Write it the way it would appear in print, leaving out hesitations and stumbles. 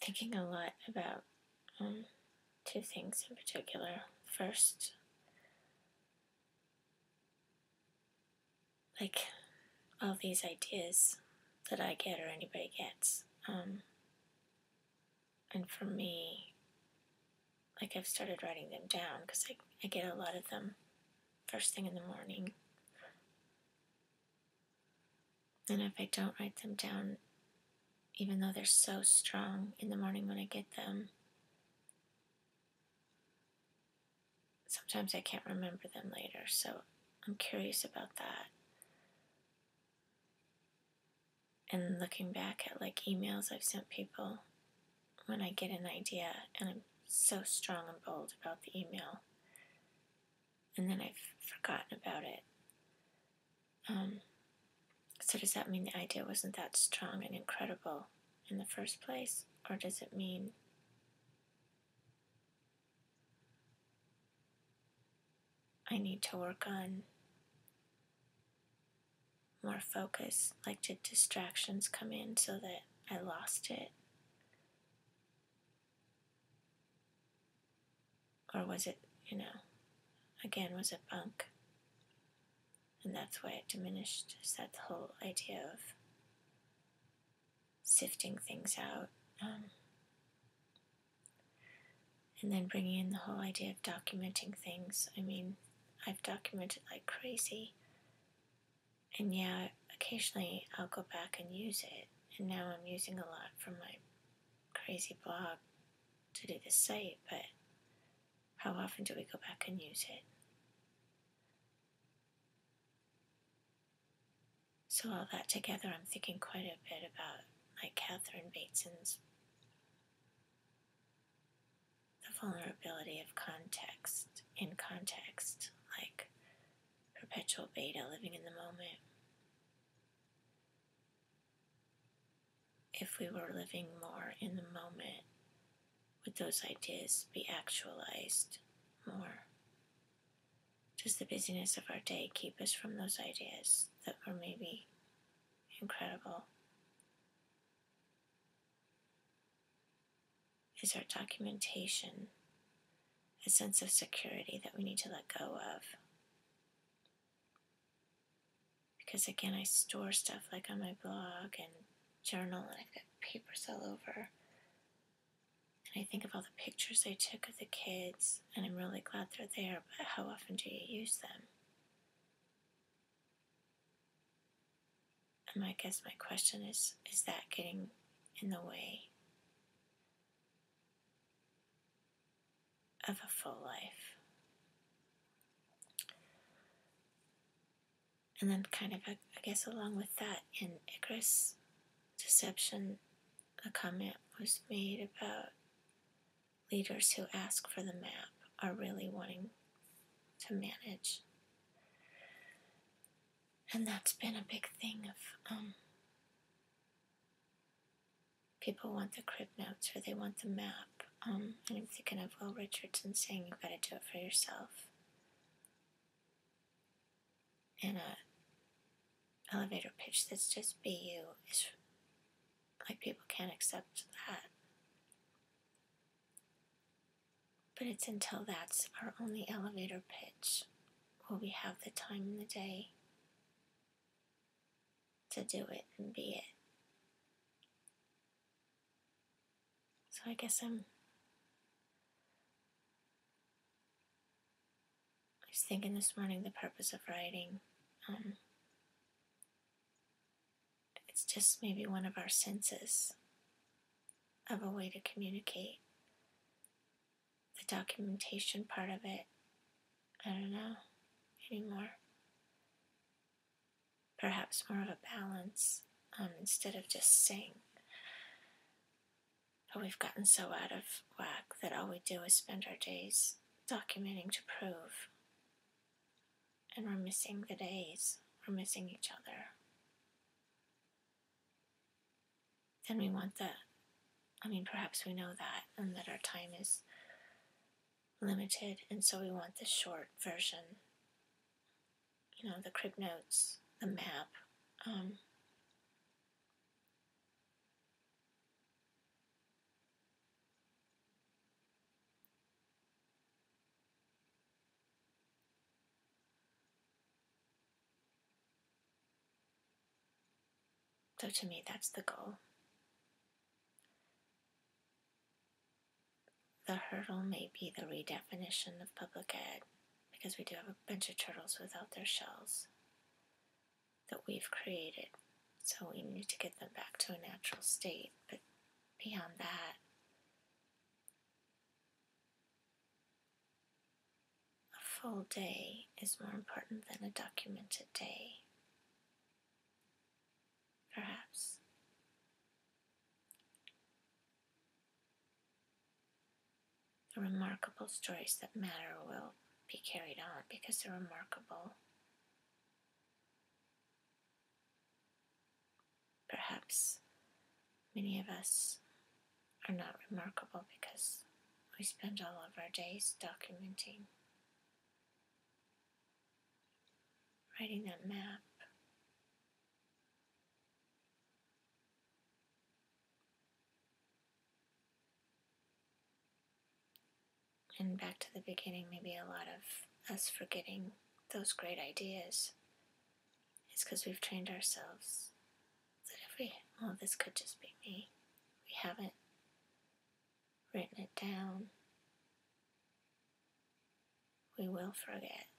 thinking a lot about two things in particular. First, like all these ideas that I get or anybody gets. And for me, like I've started writing them down because I get a lot of them first thing in the morning. And if I don't write them down, even though they're so strong in the morning when I get them, sometimes I can't remember them later. So I'm curious about that. And looking back at like emails I've sent people when I get an idea and I'm so strong and bold about the email, and then I've forgotten about it. So does that mean the idea wasn't that strong and incredible in the first place? Or does it mean I need to work on more focus? Like, did distractions come in so that I lost it? Or was it, again, was it bunk? And that's why it diminished. Is that the whole idea of sifting things out? And then bringing in the whole idea of documenting things. I mean, I've documented like crazy. And yeah, occasionally I'll go back and use it. And now I'm using a lot from my crazy blog to do the site, but how often do we go back and use it? So all that together, I'm thinking quite a bit about like Catherine Bateson's the vulnerability of context, in context, like perpetual beta, living in the moment. If we were living more in the moment, would those ideas be actualized more? Does the busyness of our day keep us from those ideas that were maybe incredible? Is our documentation a sense of security that we need to let go of? Because again, I store stuff like on my blog and journal, and I've got papers all over. And I think of all the pictures I took of the kids, and I'm really glad they're there, but how often do you use them? And I guess my question is that getting in the way of a full life? And then kind of, I guess along with that, in Icarus Deception, a comment was made about leaders who ask for the map are really wanting to manage. And that's been a big thing of people want the crib notes or they want the map. And I'm thinking of Will Richardson saying you've got to do it for yourself. And a elevator pitch that's just be you is like people can't accept that. But it's until that's our only elevator pitch will we have the time in the day to do it and be it. So I guess I was thinking this morning the purpose of writing. It's just maybe one of our senses of a way to communicate. The documentation part of it, I don't know anymore. Perhaps more of a balance instead of just saying. But we've gotten so out of whack that all we do is spend our days documenting to prove. And we're missing the days. We're missing each other. Then we want perhaps we know that, and that our time is limited, and so we want the short version. The crib notes, the map. So to me, that's the goal. The hurdle may be the redefinition of public ed, because we do have a bunch of turtles without their shells that we've created. So we need to get them back to a natural state. But beyond that, a full day is more important than a documented day, perhaps. The remarkable stories that matter will be carried on because they're remarkable. Perhaps many of us are not remarkable because we spend all of our days documenting, writing that map. And back to the beginning, maybe a lot of us forgetting those great ideas is because we've trained ourselves that this could just be me. We haven't written it down. We will forget.